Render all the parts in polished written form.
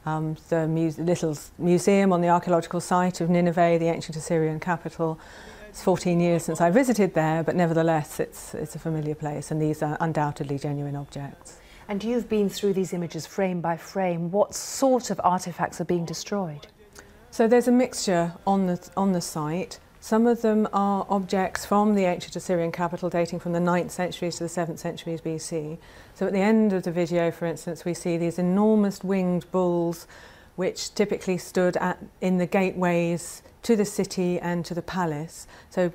the little museum on the archaeological site of Nineveh, the ancient Assyrian capital. It's 14 years since I visited there, but nevertheless it's a familiar place, and these are undoubtedly genuine objects. And you've been through these images frame by frame. What sort of artefacts are being destroyed? So there's a mixture on the site. Some of them are objects from the ancient Assyrian capital dating from the 9th century to the 7th centuries BC. So at the end of the video, for instance, we see these enormous winged bulls which typically stood in the gateways to the city and to the palace. So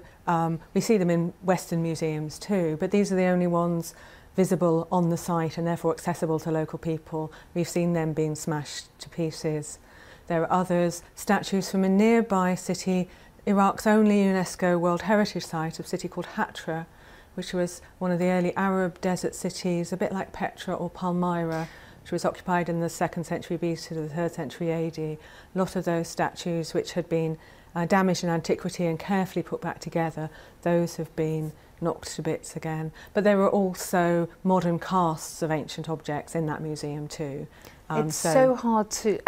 we see them in Western museums too, but these are the only ones visible on the site and therefore accessible to local people. We've seen them being smashed to pieces. There are others, statues from a nearby city, Iraq's only UNESCO World Heritage Site, a city called Hatra, which was one of the early Arab desert cities, a bit like Petra or Palmyra, which was occupied in the 2nd century BC to the 3rd century AD. A lot of those statues which had been damaged in antiquity and carefully put back together, those have been knocked to bits again. But there are also modern casts of ancient objects in that museum too. It's so hard to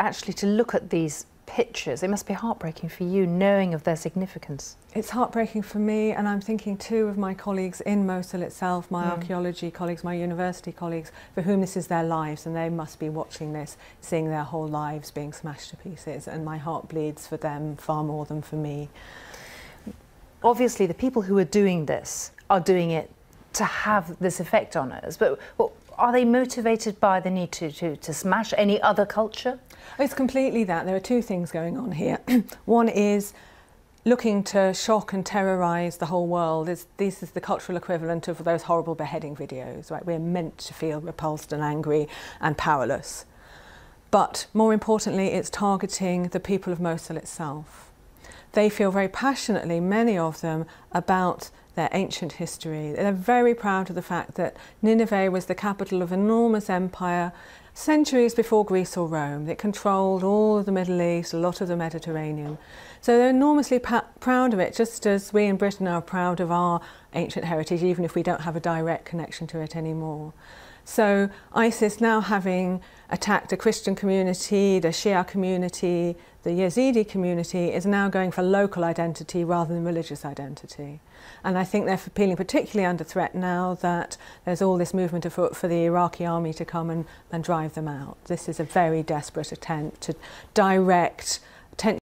look at these pictures. It must be heartbreaking for you, knowing of their significance. It's heartbreaking for me, and I'm thinking too of my colleagues in Mosul itself, my archaeology colleagues, my university colleagues, for whom this is their lives, and they must be watching this, seeing their whole lives being smashed to pieces, and my heart bleeds for them far more than for me. Obviously, the people who are doing this are doing it to have this effect on us, but are they motivated by the need to smash any other culture? It's completely that. There are two things going on here. One is looking to shock and terrorise the whole world. This is the cultural equivalent of those horrible beheading videos, right? We're meant to feel repulsed and angry and powerless. But more importantly, it's targeting the people of Mosul itself. They feel very passionately, many of them, about their ancient history. They're very proud of the fact that Nineveh was the capital of an enormous empire centuries before Greece or Rome. It controlled all of the Middle East, a lot of the Mediterranean. So they're enormously proud of it, just as we in Britain are proud of our ancient heritage, even if we don't have a direct connection to it anymore. So ISIS, now having attacked a Christian community, the Shia community, the Yazidi community, is now going for local identity rather than religious identity. And I think they're feeling particularly under threat now that there's all this movement afoot for the Iraqi army to come and drive them out. This is a very desperate attempt to direct attention